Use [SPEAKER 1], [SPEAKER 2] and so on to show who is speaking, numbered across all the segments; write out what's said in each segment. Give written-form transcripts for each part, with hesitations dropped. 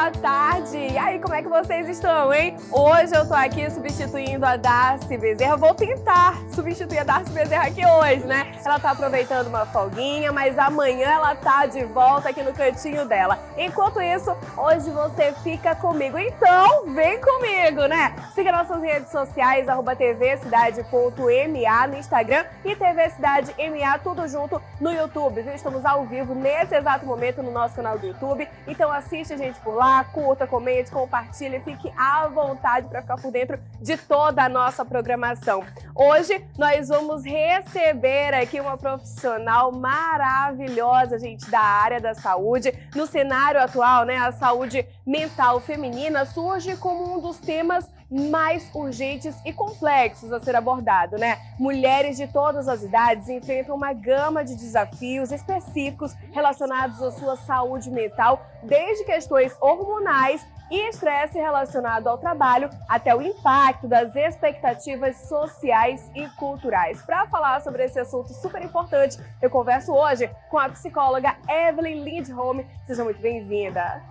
[SPEAKER 1] boa tarde! E aí, como é que vocês estão, hein? Hoje eu tô aqui substituindo a Darcy Bezerra. Vou tentar substituir a Darcy Bezerra aqui hoje, né? Ela tá aproveitando uma folguinha, mas amanhã ela tá de volta aqui no cantinho dela. Enquanto isso, hoje você fica comigo. Então, vem comigo, né? Siga nossas redes sociais, tvcidade.ma no Instagram e TV Cidade MA, tudo junto no YouTube, viu? Estamos ao vivo nesse exato momento no nosso canal do YouTube. Então assiste a gente por lá, curta, comente, compartilhe, fique à vontade para ficar por dentro de toda a nossa programação. Hoje nós vamos receber aqui uma profissional maravilhosa, gente, da área da saúde. No cenário atual, né, a saúde mental feminina surge como um dos temas mais urgentes e complexos a ser abordado, né? Mulheres de todas as idades enfrentam uma gama de desafios específicos relacionados à sua saúde mental, desde questões hormonais e estresse relacionado ao trabalho, até o impacto das expectativas sociais e culturais. Para falar sobre esse assunto super importante, eu converso hoje com a psicóloga Evelyn Lindholm. Seja muito bem-vinda.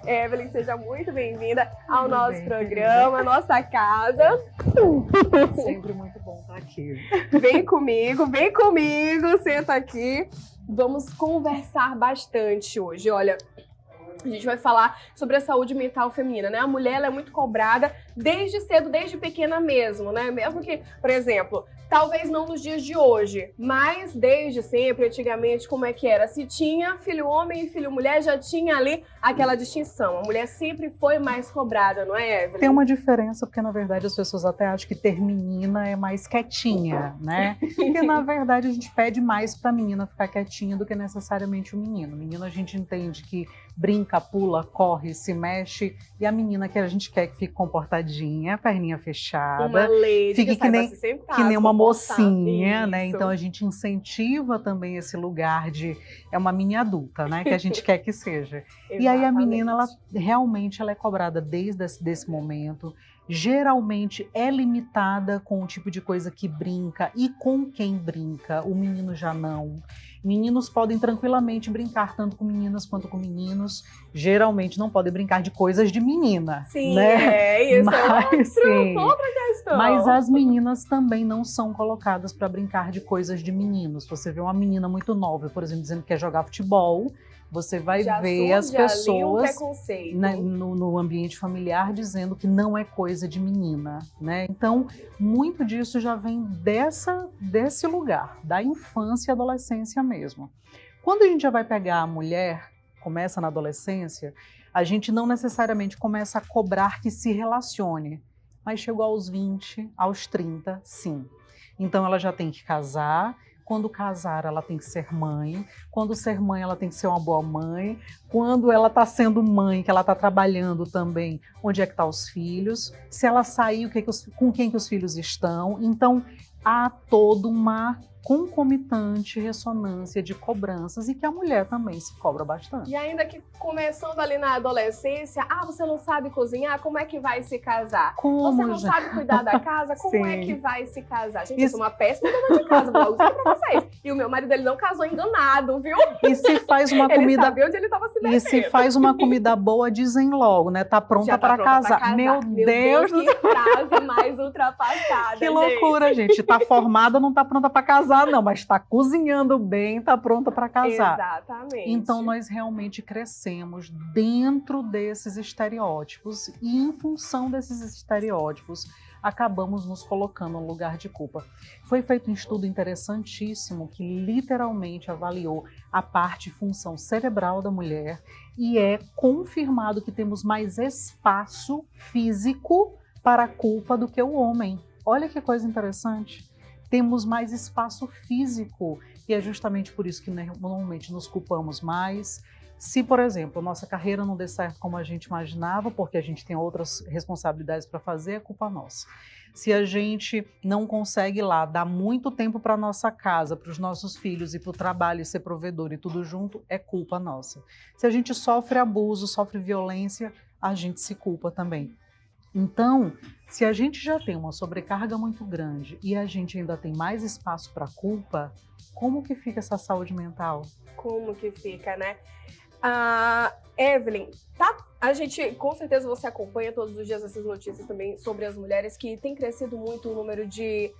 [SPEAKER 1] Evelyn, seja muito bem-vinda ao nosso programa, nossa casa.
[SPEAKER 2] Sempre muito bom estar aqui.
[SPEAKER 1] Vem comigo, senta aqui. Vamos conversar bastante hoje. Olha, a gente vai falar sobre a saúde mental feminina, né? A mulher, ela é muito cobrada desde cedo, desde pequena mesmo, né? Mesmo que, por exemplo, talvez não nos dias de hoje, mas desde sempre, antigamente, como é que era? Se tinha filho homem e filho mulher, já tinha ali aquela distinção. A mulher sempre foi mais cobrada, não é, Evelyn?
[SPEAKER 2] Tem uma diferença, porque na verdade as pessoas até acham que ter menina é mais quietinha, né? Porque na verdade a gente pede mais pra menina ficar quietinha do que necessariamente o menino. O menino a gente entende que brinca, pula, corre, se mexe, e a menina que a gente quer que fique comportadinha, perninha fechada,
[SPEAKER 1] uma lady,
[SPEAKER 2] fique que nem uma mocinha,
[SPEAKER 1] isso,
[SPEAKER 2] né? Então a gente incentiva também esse lugar de uma mini adulta, né? Que a gente quer que seja. E aí a menina, ela realmente ela é cobrada desde esse momento. Geralmente é limitada com o tipo de coisa que brinca e com quem brinca. O menino já não. Meninos podem tranquilamente brincar tanto com meninas quanto com meninos. Geralmente não podem brincar de coisas de menina.
[SPEAKER 1] Sim,
[SPEAKER 2] né?
[SPEAKER 1] Isso é outra questão.
[SPEAKER 2] Mas as meninas também não são colocadas para brincar de coisas de meninos. Você vê uma menina muito nova, por exemplo, dizendo que quer jogar futebol, você vai ver as pessoas no ambiente familiar dizendo que não é coisa de menina, né? Então, muito disso já vem desse lugar, da infância e adolescência mesmo. Quando a gente já vai pegar a mulher, começa na adolescência, a gente não necessariamente começa a cobrar que se relacione, mas chegou aos 20, aos 30, sim. Então ela já tem que casar. Quando casar, ela tem que ser mãe. Quando ser mãe, ela tem que ser uma boa mãe. Quando ela está sendo mãe, que ela está trabalhando também, onde é que estão os filhos? Se ela sair, com quem que os filhos estão? Então, há toda uma concomitante ressonância de cobranças e que a mulher também se cobra bastante.
[SPEAKER 1] E ainda que começando ali na adolescência, você não sabe cozinhar, como é que vai se casar? Você não sabe cuidar da casa, como é que vai se casar? Gente, eu sou uma péssima dona de casa, vou logo dizer pra vocês. E o meu marido, ele não casou enganado, viu?
[SPEAKER 2] E se faz uma comida...
[SPEAKER 1] Ele sabia onde ele tava se metendo.
[SPEAKER 2] E se faz uma comida boa, dizem logo, né? Tá pronta para casar. Meu Deus!
[SPEAKER 1] Que frase mais ultrapassada,
[SPEAKER 2] que loucura, gente. Tá formada, não tá pronta para casar, não, mas está cozinhando bem, está pronta para casar.
[SPEAKER 1] Exatamente.
[SPEAKER 2] Então nós realmente crescemos dentro desses estereótipos e em função desses estereótipos acabamos nos colocando no lugar de culpa. Foi feito um estudo interessantíssimo que literalmente avaliou a parte e função cerebral da mulher e é confirmado que temos mais espaço físico para a culpa do que o homem. Olha que coisa interessante. Temos mais espaço físico e é justamente por isso que normalmente nos culpamos mais. Se, por exemplo, a nossa carreira não der certo como a gente imaginava, porque a gente tem outras responsabilidades para fazer, é culpa nossa. Se a gente não consegue lá dar muito tempo para a nossa casa, para os nossos filhos e para o trabalho e ser provedor e tudo junto, é culpa nossa. Se a gente sofre abuso, sofre violência, a gente se culpa também. Então, se a gente já tem uma sobrecarga muito grande e a gente ainda tem mais espaço para culpa, como que fica essa saúde mental?
[SPEAKER 1] Como que fica, né? A Evelyn, tá? A gente, com certeza você acompanha todos os dias essas notícias também sobre as mulheres, que tem crescido muito o número de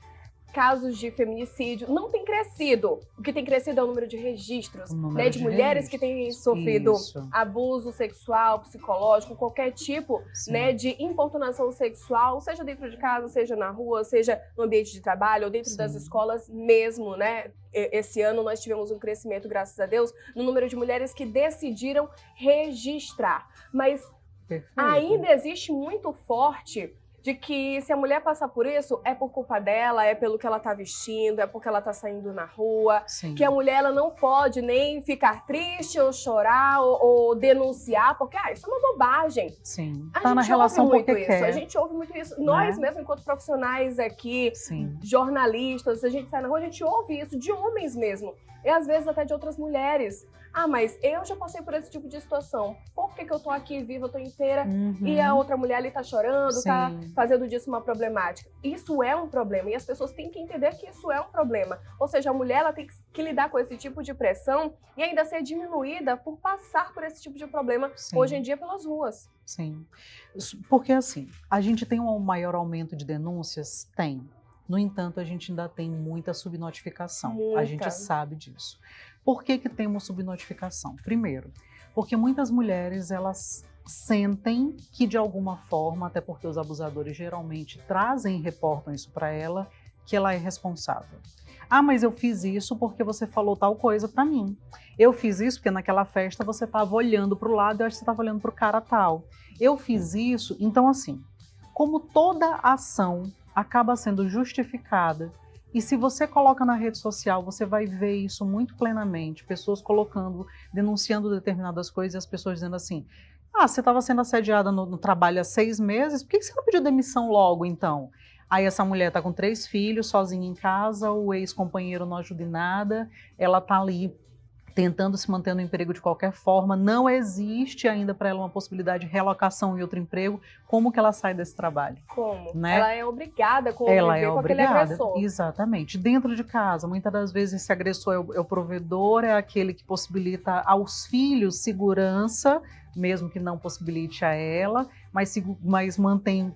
[SPEAKER 1] casos de feminicídio. Não tem crescido. O que tem crescido é o número de registros, né, de mulheres que têm sofrido abuso sexual, psicológico, qualquer tipo, né, de importunação sexual, seja dentro de casa, seja na rua, seja no ambiente de trabalho ou dentro das escolas mesmo, né? Esse ano nós tivemos um crescimento, graças a Deus, no número de mulheres que decidiram registrar. Mas ainda existe muito forte de que se a mulher passar por isso, é por culpa dela, é pelo que ela tá vestindo, é porque ela tá saindo na rua, que a mulher ela não pode nem ficar triste ou chorar ou denunciar, porque isso é uma bobagem.
[SPEAKER 2] Sim,
[SPEAKER 1] tá na relação porque quer. A gente ouve muito isso. Nós
[SPEAKER 2] né?
[SPEAKER 1] mesmo, enquanto profissionais aqui, jornalistas, a gente sai na rua, a gente ouve isso de homens mesmo. E às vezes até de outras mulheres. Mas eu já passei por esse tipo de situação. Por que eu tô aqui viva, eu tô inteira, e a outra mulher ali tá chorando, tá fazendo disso uma problemática? Isso é um problema, e as pessoas têm que entender que isso é um problema. Ou seja, a mulher ela tem que lidar com esse tipo de pressão e ainda ser diminuída por passar por esse tipo de problema hoje em dia pelas ruas.
[SPEAKER 2] Sim, porque assim, a gente tem um maior aumento de denúncias? Tem. No entanto, a gente ainda tem muita subnotificação. A gente sabe disso. Por que temos subnotificação? Primeiro, porque muitas mulheres, elas sentem que de alguma forma, até porque os abusadores geralmente trazem e reportam isso para ela, que ela é responsável. Mas eu fiz isso porque você falou tal coisa para mim. Eu fiz isso porque naquela festa você estava olhando para o lado e eu acho que você estava olhando para o cara tal. Eu fiz isso, então assim, como toda ação acaba sendo justificada, e se você coloca na rede social, você vai ver isso muito plenamente, pessoas colocando, denunciando determinadas coisas, e as pessoas dizendo assim, você estava sendo assediada no trabalho há 6 meses, por que você não pediu demissão logo, então? Aí essa mulher está com 3 filhos, sozinha em casa, o ex-companheiro não ajuda em nada, ela está ali tentando se manter no emprego de qualquer forma, não existe ainda para ela uma possibilidade de relocação em outro emprego, como que ela sai desse trabalho?
[SPEAKER 1] Como?
[SPEAKER 2] Né?
[SPEAKER 1] Ela é obrigada a conviver com aquele agressor.
[SPEAKER 2] Exatamente. Dentro de casa, muitas das vezes esse agressor é o provedor, é aquele que possibilita aos filhos segurança, mesmo que não possibilite a ela, mas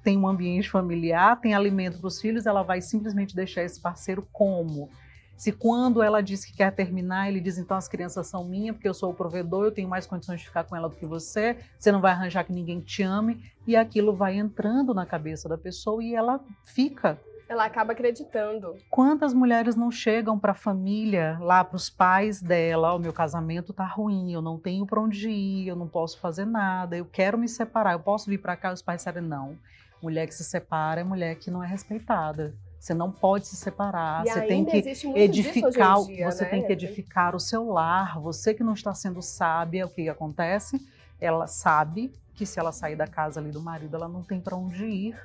[SPEAKER 2] tem um ambiente familiar, tem alimento para os filhos, ela vai simplesmente deixar esse parceiro como? Se quando ela diz que quer terminar, ele diz, então as crianças são minhas, porque eu sou o provedor, eu tenho mais condições de ficar com ela do que você não vai arranjar que ninguém te ame, e aquilo vai entrando na cabeça da pessoa e ela fica.
[SPEAKER 1] Ela acaba acreditando.
[SPEAKER 2] Quantas mulheres não chegam para a família, lá para os pais dela, o meu casamento tá ruim, eu não tenho para onde ir, eu não posso fazer nada, eu quero me separar, eu posso vir para cá? Os pais sabem, não, mulher que se separa é mulher que não é respeitada. Você não pode se separar, você tem que edificar, você tem que edificar o seu lar. Você que não está sendo sábia, o que acontece? Ela sabe que se ela sair da casa ali do marido, ela não tem para onde ir.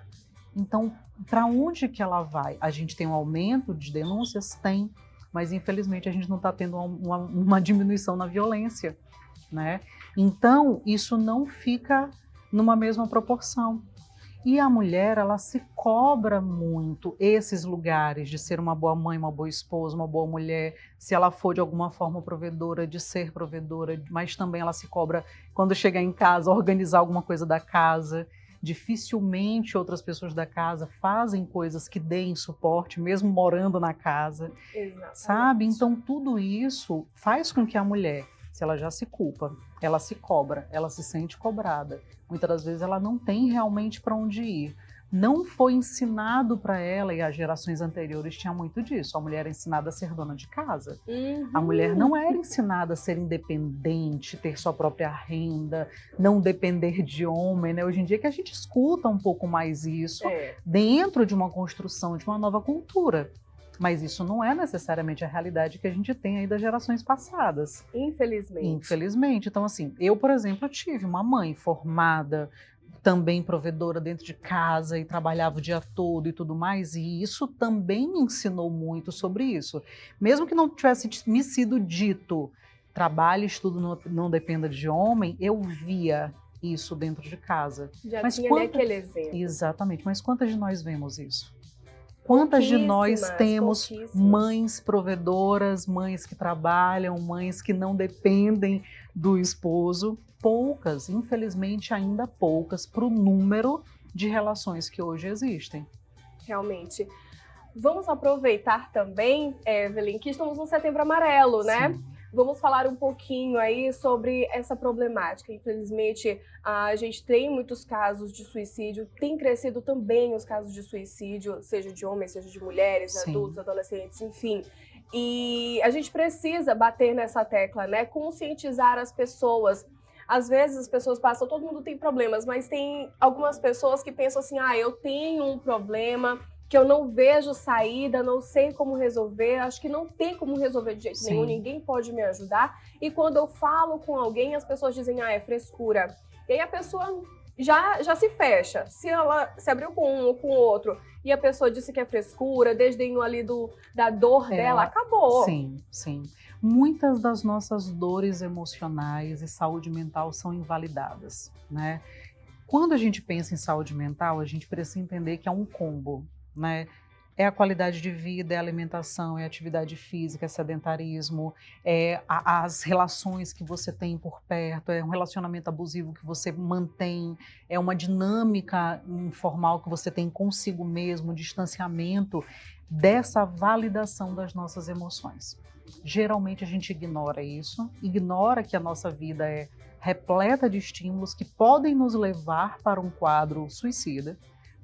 [SPEAKER 2] Então, para onde que ela vai? A gente tem um aumento de denúncias? Tem, mas infelizmente a gente não está tendo uma diminuição na violência, né? Então, isso não fica numa mesma proporção. E a mulher, ela se cobra muito esses lugares de ser uma boa mãe, uma boa esposa, uma boa mulher, se ela for de alguma forma provedora, de ser provedora, mas também ela se cobra quando chegar em casa, organizar alguma coisa da casa. Dificilmente outras pessoas da casa fazem coisas que deem suporte, mesmo morando na casa.
[SPEAKER 1] Exatamente.
[SPEAKER 2] Sabe? Então tudo isso faz com que a mulher, se ela já se culpa, ela se cobra, ela se sente cobrada. Muitas das vezes ela não tem realmente para onde ir. Não foi ensinado para ela, e as gerações anteriores tinham muito disso. A mulher era ensinada a ser dona de casa. A mulher não era ensinada a ser independente, ter sua própria renda, não depender de homem, né? Hoje em dia que a gente escuta um pouco mais isso dentro de uma construção de uma nova cultura. Mas isso não é necessariamente a realidade que a gente tem aí das gerações passadas.
[SPEAKER 1] Infelizmente.
[SPEAKER 2] Infelizmente. Então, assim, eu, por exemplo, tive uma mãe formada, também provedora dentro de casa e trabalhava o dia todo e tudo mais, e isso também me ensinou muito sobre isso. Mesmo que não tivesse me sido dito, trabalho e estudo não dependa de homem, eu via isso dentro de casa.
[SPEAKER 1] Já tinha ali aquele exemplo.
[SPEAKER 2] Exatamente. Mas quantas de nós vemos isso? Quantas de nós temos
[SPEAKER 1] pouquíssimas.
[SPEAKER 2] mães provedoras, mães que trabalham, mães que não dependem do esposo? Poucas, infelizmente ainda poucas, para o número de relações que hoje existem.
[SPEAKER 1] Realmente. Vamos aproveitar também, Evelyn, que estamos no Setembro Amarelo, né?
[SPEAKER 2] Sim.
[SPEAKER 1] Vamos falar um pouquinho aí sobre essa problemática. Infelizmente, a gente tem muitos casos de suicídio, tem crescido também os casos de suicídio, seja de homens, seja de mulheres,
[SPEAKER 2] Sim.
[SPEAKER 1] adultos, adolescentes, enfim. E a gente precisa bater nessa tecla, né? Conscientizar as pessoas. Às vezes as pessoas passam, todo mundo tem problemas, mas tem algumas pessoas que pensam assim, eu tenho um problema que eu não vejo saída, não sei como resolver, acho que não tem como resolver de jeito nenhum, ninguém pode me ajudar. E quando eu falo com alguém, as pessoas dizem, é frescura. E aí a pessoa já se fecha. Se ela se abriu com um ou com outro e a pessoa disse que é frescura, desdenhou ali da dor dela, acabou.
[SPEAKER 2] Sim, sim. Muitas das nossas dores emocionais e saúde mental são invalidadas, né? Quando a gente pensa em saúde mental, a gente precisa entender que é um combo, né? É a qualidade de vida, é a alimentação, é a atividade física, é sedentarismo, é as relações que você tem por perto, é um relacionamento abusivo que você mantém, é uma dinâmica informal que você tem consigo mesmo, distanciamento dessa validação das nossas emoções. Geralmente a gente ignora isso, ignora que a nossa vida é repleta de estímulos que podem nos levar para um quadro suicida,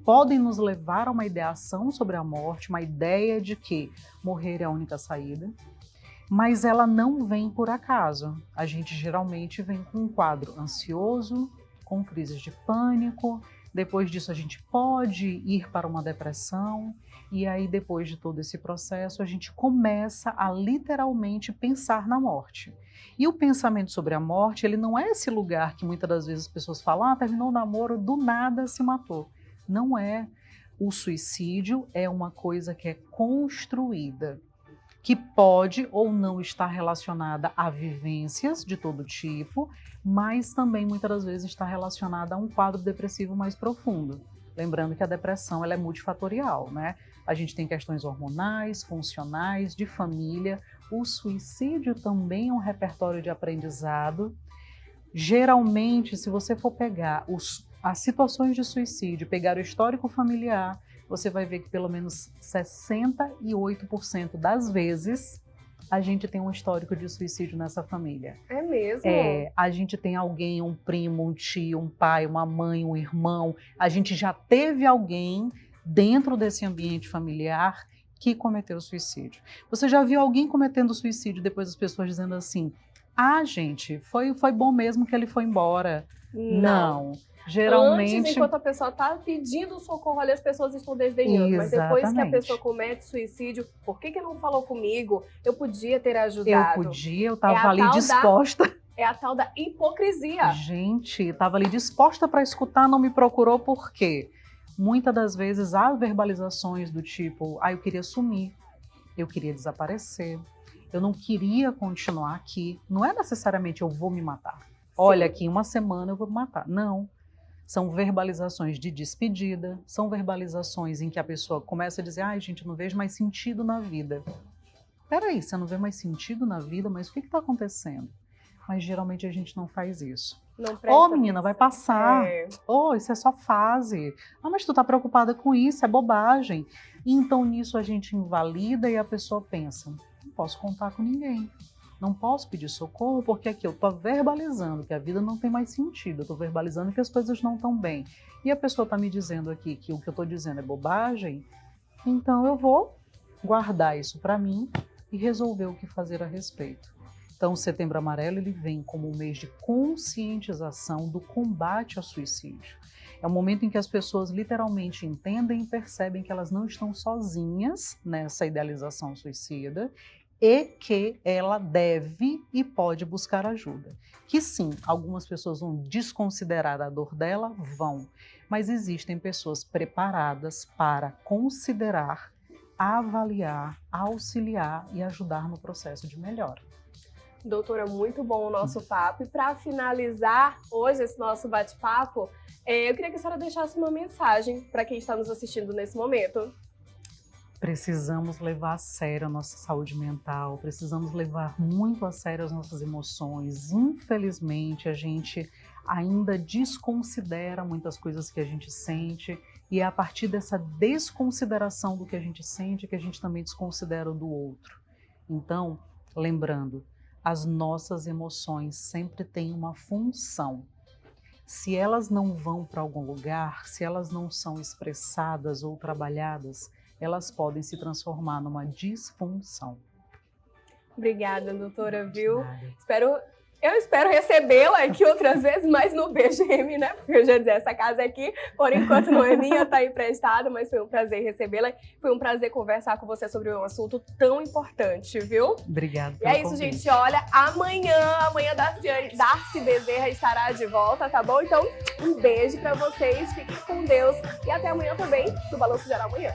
[SPEAKER 2] podem nos levar a uma ideação sobre a morte, uma ideia de que morrer é a única saída, mas ela não vem por acaso. A gente geralmente vem com um quadro ansioso, com crises de pânico, depois disso a gente pode ir para uma depressão, e aí depois de todo esse processo a gente começa a literalmente pensar na morte. E o pensamento sobre a morte, ele não é esse lugar que muitas das vezes as pessoas falam, terminou o namoro, do nada se matou. Não é. O suicídio é uma coisa que é construída, que pode ou não estar relacionada a vivências de todo tipo, mas também muitas das vezes está relacionada a um quadro depressivo mais profundo. Lembrando que a depressão ela é multifatorial, né? A gente tem questões hormonais, funcionais, de família. O suicídio também é um repertório de aprendizado. Geralmente, se você for pegar as situações de suicídio, pegar o histórico familiar, você vai ver que pelo menos 68% das vezes a gente tem um histórico de suicídio nessa família.
[SPEAKER 1] É mesmo?
[SPEAKER 2] A gente tem alguém, um primo, um tio, um pai, uma mãe, um irmão. A gente já teve alguém dentro desse ambiente familiar que cometeu suicídio. Você já viu alguém cometendo suicídio depois as pessoas dizendo assim, gente, foi bom mesmo que ele foi embora? Não. Geralmente...
[SPEAKER 1] Antes, enquanto a pessoa está pedindo socorro ali, as pessoas estão desdenhando. Mas depois que a pessoa comete suicídio, por que não falou comigo? Eu podia ter ajudado.
[SPEAKER 2] Eu estava ali disposta.
[SPEAKER 1] É a tal da hipocrisia.
[SPEAKER 2] Gente, estava ali disposta para escutar, não me procurou por quê? Muitas das vezes há verbalizações do tipo, eu queria sumir, eu queria desaparecer, eu não queria continuar aqui. Não é necessariamente eu vou me matar. Sim. Olha, aqui em uma semana eu vou me matar. Não. São verbalizações de despedida, são verbalizações em que a pessoa começa a dizer, gente, não vejo mais sentido na vida. Peraí, você não vê mais sentido na vida, mas o que está acontecendo? Mas geralmente a gente não faz isso. Menina, vai passar. Isso é só fase. Mas tu tá preocupada com isso, é bobagem. E então nisso a gente invalida e a pessoa pensa, não posso contar com ninguém. Não posso pedir socorro porque aqui eu estou verbalizando que a vida não tem mais sentido, eu estou verbalizando que as coisas não estão bem. E a pessoa está me dizendo aqui que o que eu estou dizendo é bobagem, então eu vou guardar isso para mim e resolver o que fazer a respeito. Então o Setembro Amarelo ele vem como um mês de conscientização do combate ao suicídio. É um momento em que as pessoas literalmente entendem e percebem que elas não estão sozinhas nessa idealização suicida, e que ela deve e pode buscar ajuda. Que sim, algumas pessoas vão desconsiderar a dor dela, mas existem pessoas preparadas para considerar, avaliar, auxiliar e ajudar no processo de melhora.
[SPEAKER 1] Doutora, muito bom o nosso papo. E para finalizar hoje esse nosso bate-papo, eu queria que a senhora deixasse uma mensagem para quem está nos assistindo nesse momento.
[SPEAKER 2] precisamos levar a sério a nossa saúde mental, precisamos levar muito a sério as nossas emoções. Infelizmente, a gente ainda desconsidera muitas coisas que a gente sente, e é a partir dessa desconsideração do que a gente sente que a gente também desconsidera o do outro. Então, lembrando, as nossas emoções sempre têm uma função. Se elas não vão para algum lugar, se elas não são expressadas ou trabalhadas, elas podem se transformar numa disfunção.
[SPEAKER 1] Obrigada, doutora, viu?
[SPEAKER 2] Nada.
[SPEAKER 1] Eu espero recebê-la aqui outras vezes, mas no BGM, né? Porque eu já disse, essa casa aqui, por enquanto não é minha, tá emprestada, mas foi um prazer recebê-la. Foi um prazer conversar com você sobre um assunto tão importante, viu?
[SPEAKER 2] Obrigada.
[SPEAKER 1] E é isso, gente. Olha, amanhã Darcy Bezerra estará de volta, tá bom? Então, um beijo pra vocês, fiquem com Deus e até amanhã também, no Balanço Geral Amanhã.